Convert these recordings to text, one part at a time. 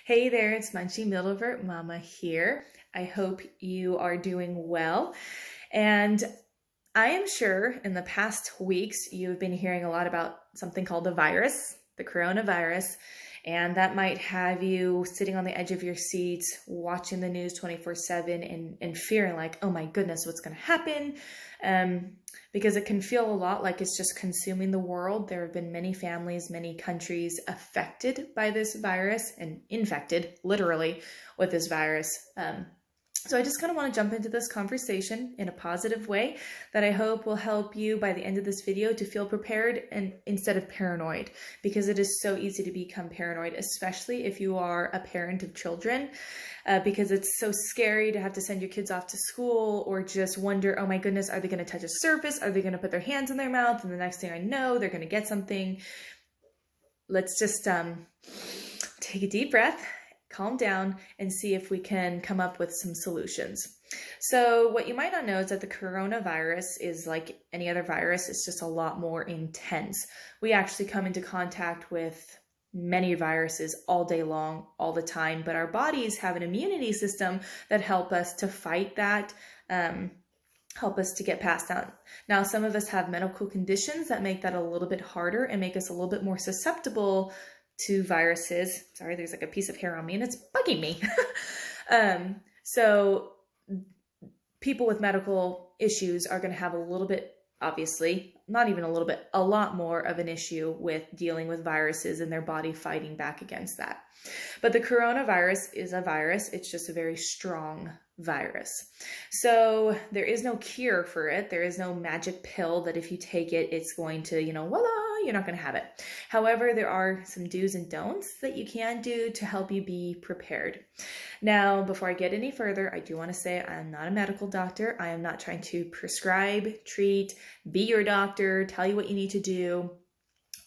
Hey there, it's Munchy Middlevert Mama here. I hope you are doing well. And I am sure in the past weeks you've been hearing a lot about something called the virus, the coronavirus, and that might have you sitting on the edge of your seat watching the news 24/7 and fearing like, oh my goodness, what's going to happen? Because it can feel a lot like it's just consuming the world. There have been many families, many countries affected by this virus and infected literally with this virus. So I just kind of want to jump into this conversation in a positive way that I hope will help you by the end of this video to feel prepared and instead of paranoid, because it is so easy to become paranoid, especially if you are a parent of children, because it's so scary to have to send your kids off to school or just wonder, oh my goodness, are they going to touch a surface? Are they going to put their hands in their mouth? And the next thing I know, they're going to get something. Let's just take a deep breath, calm down, and see if we can come up with some solutions. So what you might not know is that the coronavirus is like any other virus. It's just a lot more intense. We actually come into contact with many viruses all day long, all the time, but our bodies have an immunity system that help us to fight that, help us to get past that. Now, some of us have medical conditions that make that a little bit harder and make us a little bit more susceptible to viruses. Sorry, there's like a piece of hair on me and it's bugging me. So people with medical issues are going to have a little bit, obviously, not even a little bit, a lot more of an issue with dealing with viruses and their body fighting back against that. But the coronavirus is a virus. It's just a very strong virus. So there is no cure for it. There is no magic pill that if you take it, it's going to, voila, you're not going to have it. However, there are some do's and don'ts that you can do to help you be prepared. Now, before I get any further, I do want to say I'm not a medical doctor. I am not trying to prescribe, treat, be your doctor, tell you what you need to do,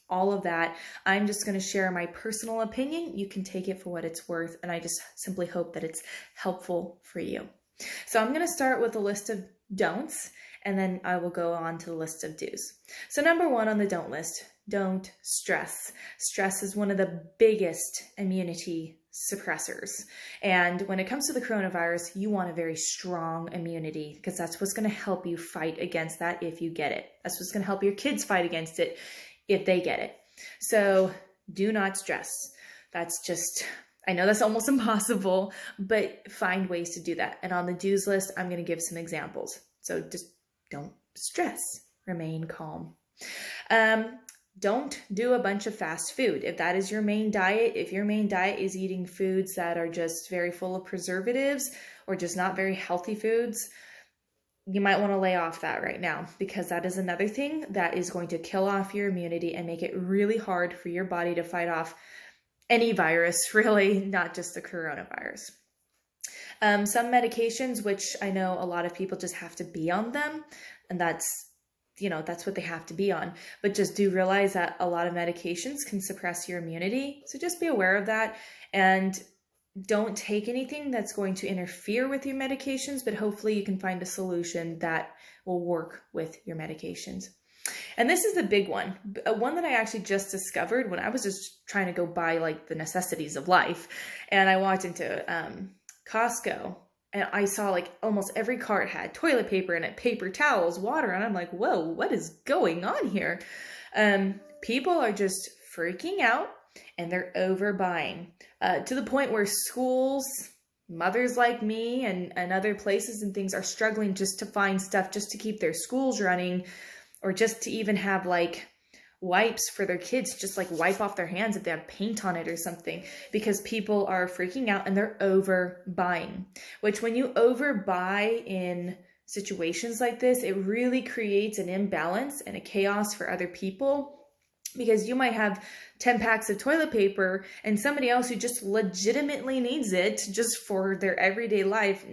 all of that. I'm just going to share my personal opinion. You can take it for what it's worth, and I just simply hope that it's helpful for you. So I'm going to start with a list of don'ts, and then I will go on to the list of do's. So number one on the don't list, don't stress. Stress is one of the biggest immunity suppressors. And when it comes to the coronavirus, you want a very strong immunity because that's what's going to help you fight against that if you get it. That's what's going to help your kids fight against it if they get it. So do not stress. That's just, I know that's almost impossible, but find ways to do that. And on the do's list, I'm going to give some examples. So just don't stress, remain calm. Don't do a bunch of fast food. If that is your main diet, if your main diet is eating foods that are just very full of preservatives or just not very healthy foods, you might want to lay off that right now, because that is another thing that is going to kill off your immunity and make it really hard for your body to fight off any virus, really, not just the coronavirus. Some medications, which I know a lot of people just have to be on them, and that's what they have to be on. But just do realize that a lot of medications can suppress your immunity. So just be aware of that, and don't take anything that's going to interfere with your medications, but hopefully you can find a solution that will work with your medications. And this is the big one that I actually just discovered when I was just trying to go buy like the necessities of life. And I walked into Costco and I saw like almost every cart had toilet paper in it, paper towels, water. And I'm like, whoa, what is going on here? People are just freaking out and they're overbuying to the point where schools, mothers like me and other places and things are struggling just to find stuff just to keep their schools running, or just to even have like wipes for their kids, just like wipe off their hands if they have paint on it or something, because people are freaking out and they're overbuying, which when you overbuy in situations like this, it really creates an imbalance and a chaos for other people. Because you might have 10 packs of toilet paper and somebody else who just legitimately needs it just for their everyday life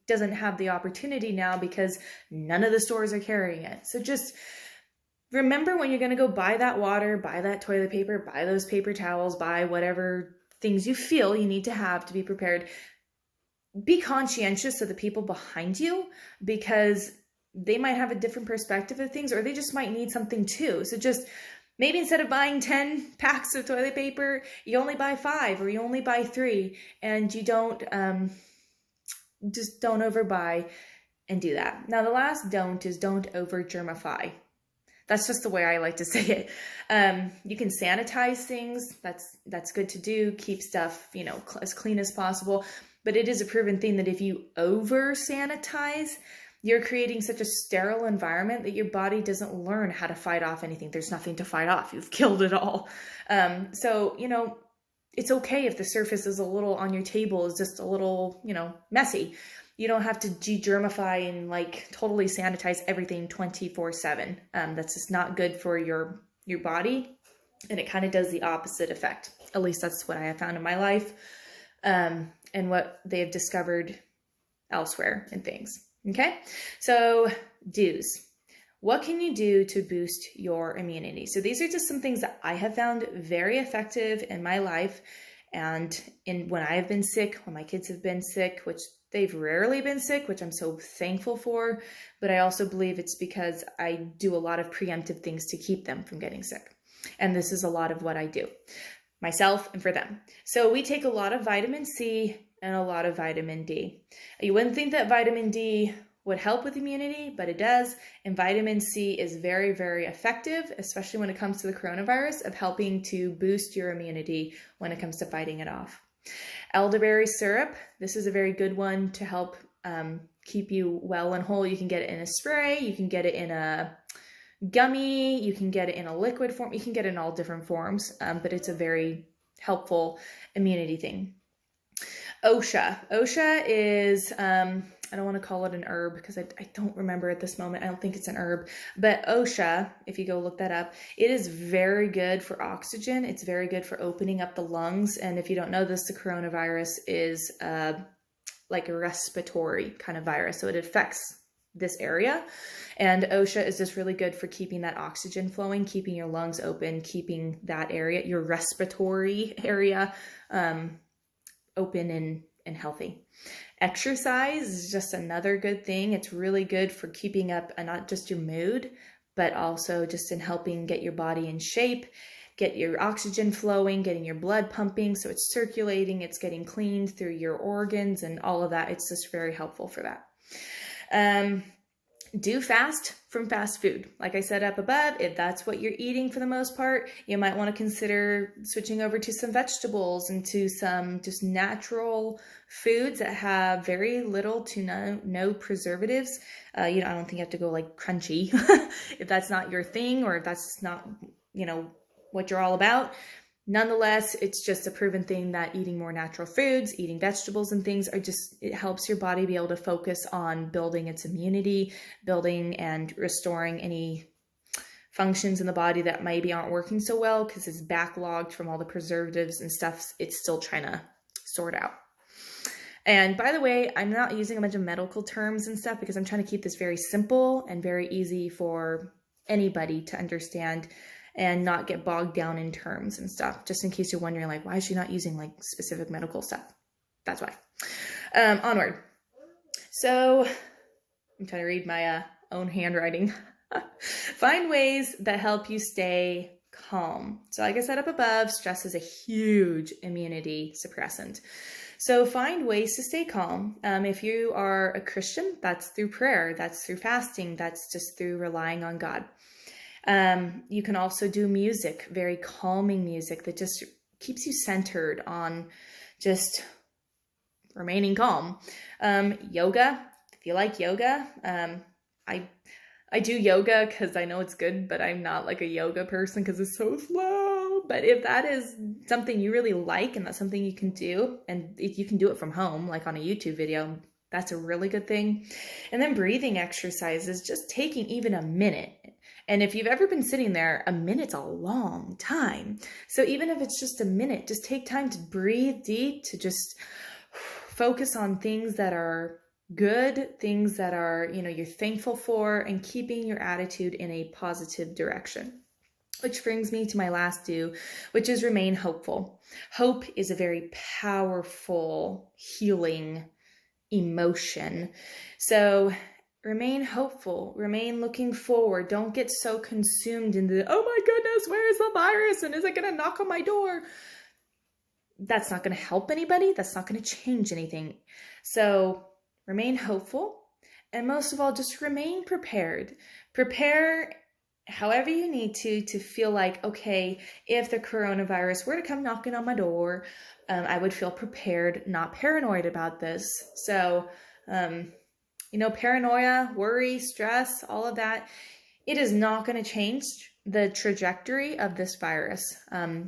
doesn't have the opportunity now because none of the stores are carrying it. So just remember, when you're going to go buy that water, buy that toilet paper, buy those paper towels, buy whatever things you feel you need to have to be prepared, be conscientious of the people behind you, because they might have a different perspective of things, or they just might need something too. So just Maybe instead of buying 10 packs of toilet paper, you only buy 5 or you only buy 3, and you don't, just don't overbuy and do that. Now, the last don't is don't over germify. That's just the way I like to say it. You can sanitize things. That's good to do. Keep stuff, as clean as possible. But it is a proven thing that if you over sanitize, you're creating such a sterile environment that your body doesn't learn how to fight off anything. There's nothing to fight off. You've killed it all. So, it's okay if the surface is a little on your table is just a little, messy. You don't have to de-germify and totally sanitize everything 24/7. That's just not good for your body. And it kind of does the opposite effect. At least that's what I have found in my life. And what they have discovered elsewhere and things. Okay, so do's. What can you do to boost your immunity? So these are just some things that I have found very effective in my life, and when I have been sick, when my kids have been sick, which they've rarely been sick, which I'm so thankful for, but I also believe it's because I do a lot of preemptive things to keep them from getting sick. And this is a lot of what I do, myself and for them. So we take a lot of vitamin C and a lot of vitamin D. You wouldn't think that vitamin D would help with immunity, but it does. And vitamin C is very, very effective, especially when it comes to the coronavirus, of helping to boost your immunity when it comes to fighting it off. Elderberry syrup, this is a very good one to help keep you well and whole. You can get it in a spray, you can get it in a gummy, you can get it in a liquid form, you can get it in all different forms, but it's a very helpful immunity thing. OSHA is, I don't want to call it an herb because I don't remember at this moment. I don't think it's an herb, but OSHA, if you go look that up, it is very good for oxygen. It's very good for opening up the lungs. And if you don't know this, the coronavirus is like a respiratory kind of virus. So it affects this area. And OSHA is just really good for keeping that oxygen flowing, keeping your lungs open, keeping that area, your respiratory area, open and healthy. Exercise is just another good thing. It's really good for keeping up not just your mood, but also just in helping get your body in shape, get your oxygen flowing, getting your blood pumping so it's circulating, it's getting cleaned through your organs and all of that. It's just very helpful for that. Do fast from fast food. Like I said up above, if that's what you're eating for the most part, you might want to consider switching over to some vegetables and to some just natural foods that have very little to no preservatives. I don't think you have to go crunchy if that's not your thing, or if that's not, what you're all about. Nonetheless, it's just a proven thing that eating more natural foods, eating vegetables and things it helps your body be able to focus on building its immunity, building and restoring any functions in the body that maybe aren't working so well because it's backlogged from all the preservatives and stuff it's still trying to sort out. And by the way, I'm not using a bunch of medical terms and stuff because I'm trying to keep this very simple and very easy for anybody to understand and not get bogged down in terms and stuff, just in case you're wondering, why is she not using specific medical stuff? That's why. Onward. So I'm trying to read my own handwriting. Find ways that help you stay calm. So like I said up above, stress is a huge immunity suppressant. So find ways to stay calm. If you are a Christian, that's through prayer, that's through fasting, that's just through relying on God. You can also do music, very calming music that just keeps you centered on just remaining calm. Yoga, if you like yoga, I do yoga because I know it's good, but I'm not a yoga person because it's so slow. But if that is something you really like and that's something you can do, and if you can do it from home, on a YouTube video, that's a really good thing. And then breathing exercises, just taking even a minute. And if you've ever been sitting there, a minute's a long time. So even if it's just a minute, just take time to breathe deep, to just focus on things that are good, things that are, you're thankful for, and keeping your attitude in a positive direction. Which brings me to my last do, which is remain hopeful. Hope is a very powerful, healing emotion. So remain hopeful, remain looking forward. Don't get so consumed in the, oh my goodness, where is the virus? And is it going to knock on my door? That's not going to help anybody. That's not going to change anything. So remain hopeful. And most of all, just remain prepared. Prepare however you need to feel like, okay, if the coronavirus were to come knocking on my door, I would feel prepared, not paranoid about this. So, paranoia, worry, stress, all of that, it is not going to change the trajectory of this virus.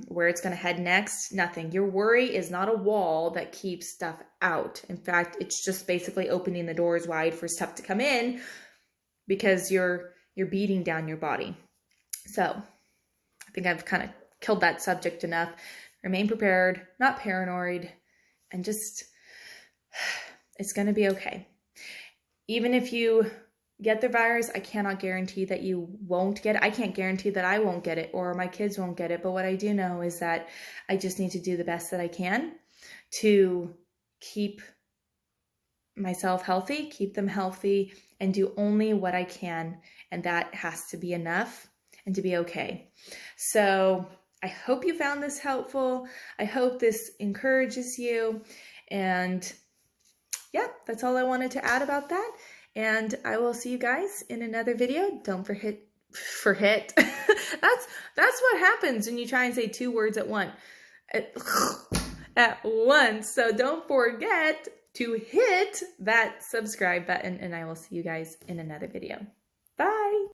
Where it's going to head next, nothing. Your worry is not a wall that keeps stuff out. In fact, it's just basically opening the doors wide for stuff to come in because you're beating down your body. So I think I've kind of killed that subject enough. Remain prepared, not paranoid, and just, it's going to be okay. Even if you get the virus, I cannot guarantee that you won't get it. I can't guarantee that I won't get it or my kids won't get it. But what I do know is that I just need to do the best that I can to keep myself healthy, keep them healthy, and do only what I can. And that has to be enough and to be okay. So I hope you found this helpful. I hope this encourages you. And yeah, that's all I wanted to add about that. And I will see you guys in another video. Don't forget. That's what happens when you try and say 2 words at once. At once. So don't forget to hit that subscribe button, and I will see you guys in another video. Bye.